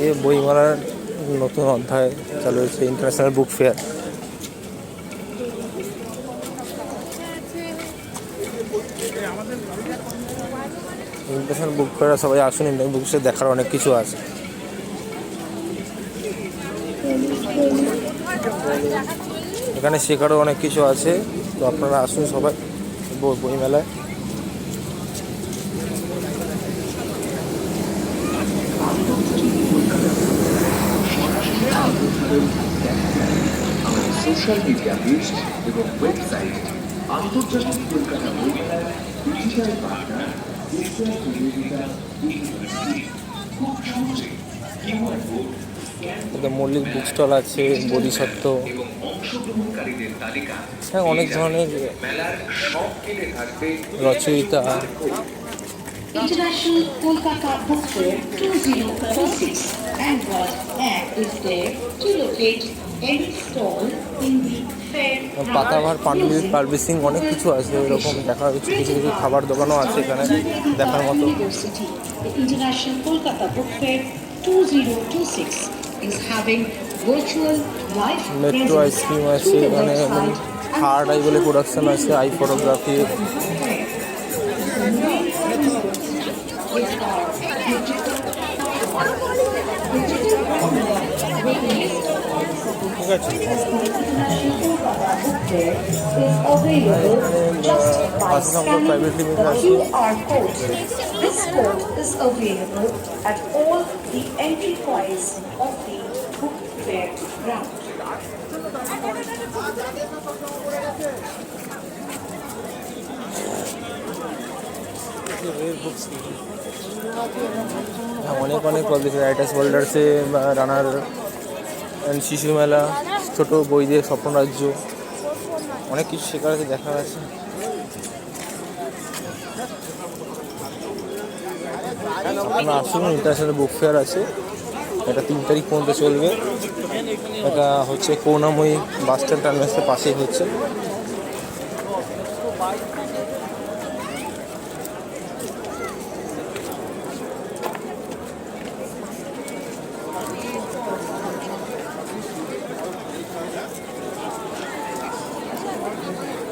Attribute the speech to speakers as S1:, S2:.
S1: এই বইমেলার নতুন অধ্যায় চালু হয়েছে, international book fair. International book fair সবাই আসুন, ইন্ডিয়ান বুক ফেয়ার দেখার অনেক কিছু আছে। এখানে শেখারও অনেক কিছু আছে, তো আপনারা আসুন সবাই বইমেলায়।
S2: সোশ্যাল মিডিয়া পেজ এবং ওয়েবসাইট আন্তর্জাতিক কলকাতা বইমেলার ডিজিটাল বার্তা খুব সহজে QR code
S1: Mallick book stall আছে, বোধিসত্ত্ব,
S2: এবং অংশগ্রহণকারীদের তালিকা।
S1: হ্যাঁ অনেক ধরনের
S2: মেলার সব কেটে থাকবে
S1: রচয়িতা।
S3: International Kolkata Book Fair 2026 and what app is there to locate any stall in the fair?
S1: Patabahar publishing অনেক কিছু আছে এরকম দেখার কিছু কিছু কিছু খাবার দোকানও আছে এখানে দেখার মতো।
S3: University, the International Kolkata Book Fair 2026 is having virtual live
S1: metro ice cream আছে এখানে, থার্ড আই বলে প্রোডাকশন আছে, আই ফটোগ্রাফি। ঠিক আছে, প্রাইভেট লিমিটেড আছে।
S3: This code is available at all the entry points of the book fair ground.
S1: অনেক অনেক college, writers ওয়ার্ল্ডার্সে runner and শিশু মেলা, ছোটো বই দিয়ে স্বপ্ন রাজ্য, অনেক কিছু শেখার আছে, দেখার আছে। আপনারা আসুন, ইন্টারন্যাশনাল বুক ফেয়ার আছে, এটা 3 তারিখ পর্যন্ত চলবে। এটা হচ্ছে করুণাময়ী বাস স্ট্যান্ড টার্মিনাসের পাশেই হচ্ছে।